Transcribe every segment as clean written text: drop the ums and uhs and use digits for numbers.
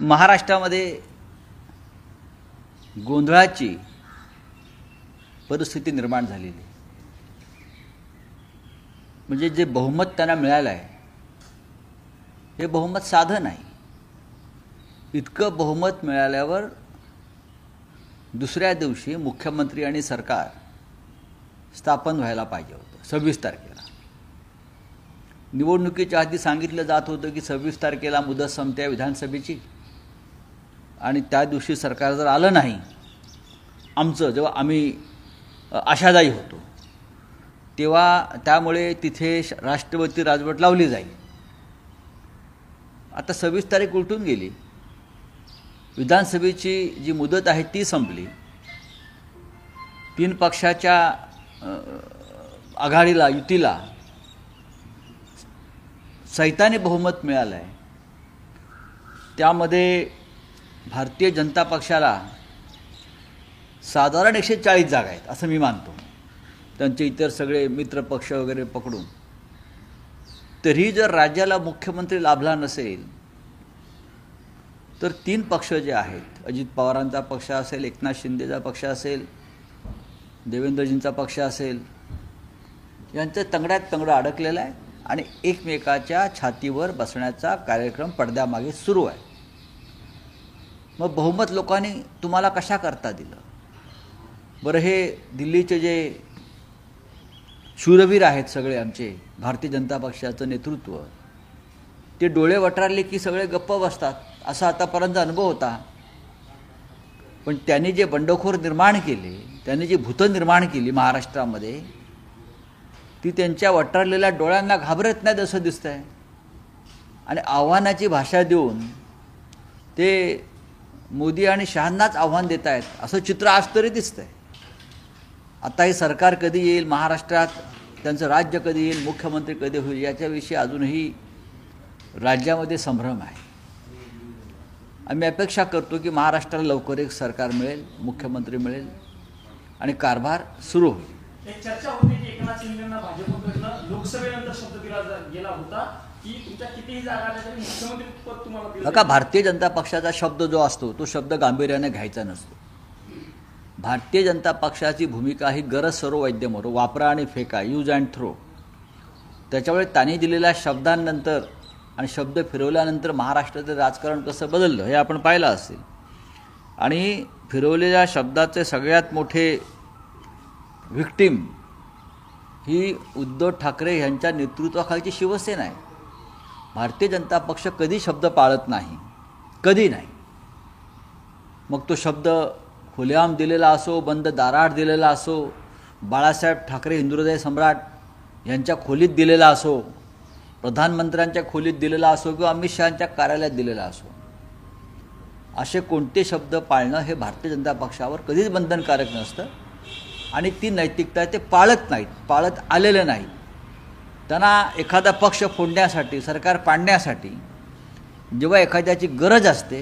महाराष्ट्रामध्ये गोंधळाची परिस्थिती निर्माण झालेली आहे। म्हणजे जे बहुमत त्यांना मिळालं आहे हे बहुमत साधं नाही। इतकं बहुमत मिळाल्यावर दुसऱ्या दिवशी मुख्यमंत्री आणि सरकार स्थापन व्हायला पाहिजे होतं 26 तारखेला। निवडणुकीच्या आधी सांगितलं जात होतं की 26 तारखेला मुदत संपते विधानसभेची आणि त्या दिवशी सरकार जर आलं नाही आमचं जेव्हा आम्ही आशादायी होतो तेव्हा त्यामुळे तिथे राष्ट्रपती राजवट लावली जाईल। आता 26 तारीख उलटून गेली, विधानसभेची जी मुदत आहे ती संपली, 3 पक्षाच्या आघाडीला युतीला सैतानी बहुमत मिळालं आहे। त्यामध्ये भारतीय जनता पक्षाला साधारण 140 जागा आहेत असं मी मानतो, त्यांचे इतर सगळे मित्र पक्ष वगैरे पकडून। तरी जर राज्याला मुख्यमंत्री लाभला नसेल तर 3 पक्ष जे आहेत, अजित पवारांचा पक्ष असेल, एकनाथ शिंदेचा पक्ष असेल, देवेंद्रजींचा पक्ष असेल, यांचं तंगड्यात तंगडं अडकलेलं आहे आणि एकमेकाच्या छातीवर बसण्याचा कार्यक्रम पडद्यामागे सुरू आहे। मग बहुमत लोकांनी तुम्हाला कशा करता दिलं बरं? हे दिल्लीचे जे शूरवीर आहेत सगळे आमचे भारतीय जनता पक्षाचं नेतृत्व, ते डोळे वटारले की सगळे गप्प बसतात असा आतापर्यंत अनुभव होता। पण त्यांनी जे बंडखोर निर्माण केले, त्यांनी जी भूत निर्माण केली महाराष्ट्रामध्ये, ती त्यांच्या वटारलेल्या डोळ्यांना घाबरत नाही असं दिसतंय आणि आव्हानाची भाषा देऊन ते मोदी आणि शहांनाच आव्हान देत आहेत असं चित्र आज तरी दिसतंय। आता हे सरकार कधी येईल, महाराष्ट्रात त्यांचं राज्य कधी येईल, मुख्यमंत्री कधी होईल, याच्याविषयी अजूनही राज्यामध्ये संभ्रम आहे। आम्ही अपेक्षा करतो की महाराष्ट्राला लवकर एक सरकार मिळेल, मुख्यमंत्री मिळेल आणि कारभार सुरू होईल। एक चर्चा होती की एकनाथ शिंदेंना भाजपकडून लोकसभेनंतर शब्द दिला गेला होता की तुमच्या कितीही जागा आल्या तरी मुख्यमंत्री पद तुम्हाला दिलं बघा, भारतीय जनता पक्षाचा शब्द जो असतो तो शब्द गांभीर्याने घ्यायचा नसतो। भारतीय जनता पक्षाची भूमिका ही गरज सर्व वैद्य मरो, वापरा आणि फेका, यूज अँड थ्रो। त्याच्यामुळे त्यांनी दिलेल्या शब्दांनंतर आणि शब्द फिरवल्यानंतर महाराष्ट्राचं राजकारण कसं बदललं हे आपण पाहिलं असेल। आणि फिरवलेल्या शब्दाचे सगळ्यात मोठे व्हिक्टीम ही उद्धव ठाकरे यांच्या नेतृत्वाखालची शिवसेना आहे। भारतीय जनता पक्ष कधी शब्द पाळत नाही, कधी नाही। मग तो शब्द खुलेआम दिलेला असो, बंद दाराआड दिलेला असो, बाळासाहेब ठाकरे हिंदुहृदय सम्राट यांच्या खोलीत दिलेला असो, प्रधानमंत्र्यांच्या खोलीत दिलेला असो किंवा अमित शहांच्या कार्यालयात दिलेला असो, असे कोणते शब्द पाळणं हे भारतीय जनता पक्षावर कधीच बंधनकारक नसतं आणि ती नैतिकता ते पाळत नाहीत, पाळत आलेले नाही। त्यांना एखादा पक्ष फोडण्यासाठी, सरकार पाडण्यासाठी जेव्हा एखाद्याची गरज असते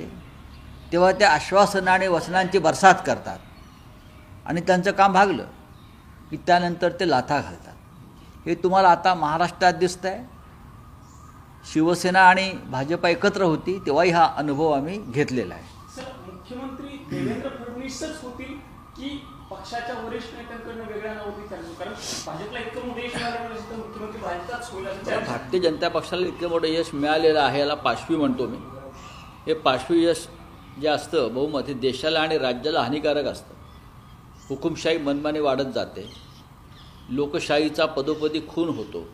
तेव्हा त्या आश्वासना आणि वचनांची बरसात करतात आणि त्यांचं काम भागलं की त्यानंतर ते लाथा घालतात। हे तुम्हाला आता महाराष्ट्रात दिसतंय। शिवसेना आणि भाजप एकत्र होती तेव्हाही हा अनुभव आम्ही घेतलेला आहे। सर, मुख्यमंत्री देवेंद्र फडणवीसच होतील की पक्षाच्या वरिष्ठ नेत्यांकडून वेगळ्या नव्हती? कारण भाजपला इतकं मोठं यश मिळालं तर मुख्यमंत्री भाजपचाच होईल असं भारतीय जनता पक्षाला इतकं मोठं यश मिळालेलं आहे, याला पाशवी म्हणतो मी। हे पाशवी यश जे असतं बहुमत, हे देशाला आणि राज्याला हानिकारक असतं। हुकुमशाही मनमानी वाढत जाते, लोकशाहीचा पदोपदी खून होतो,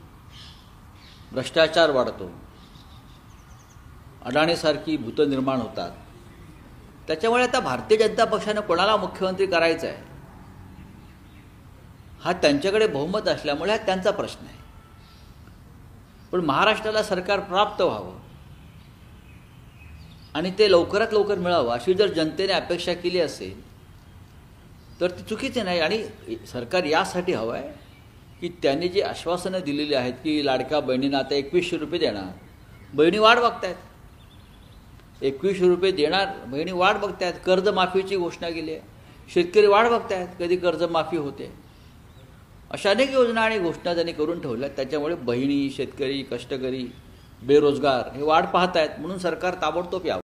भ्रष्टाचार वाढतो, अडाणीसारखी भूत निर्माण होतात। त्याच्यामुळे आता भारतीय जनता पक्षाने कोणाला मुख्यमंत्री करायचं आहे हा त्यांच्याकडे बहुमत असल्यामुळे हा त्यांचा प्रश्न आहे। पण महाराष्ट्राला सरकार प्राप्त व्हावं आणि ते लवकरात लवकर मिळावं अशी जर जनतेने अपेक्षा केली असेल तर ती चुकीची नाही। आणि सरकार यासाठी हवं आहे की त्यांनी जी आश्वासनं दिलेली आहेत की लाडक्या बहिणींना आता 2100 रुपये देणार, बहिणी वाट बघतायत, 2100 रुपये देणार, बहिणी वाट बघतायत। कर्जमाफीची घोषणा केली आहे, शेतकरी वाट बघतायत कधी कर्जमाफी होते। अशा अनेक योजना आणि घोषणा त्यांनी करून ठेवल्या, त्याच्यामुळे बहिणी, शेतकरी, कष्टकरी, बेरोजगार हे वाट पाहत आहेत। म्हणून सरकार ताबडतोब यावं।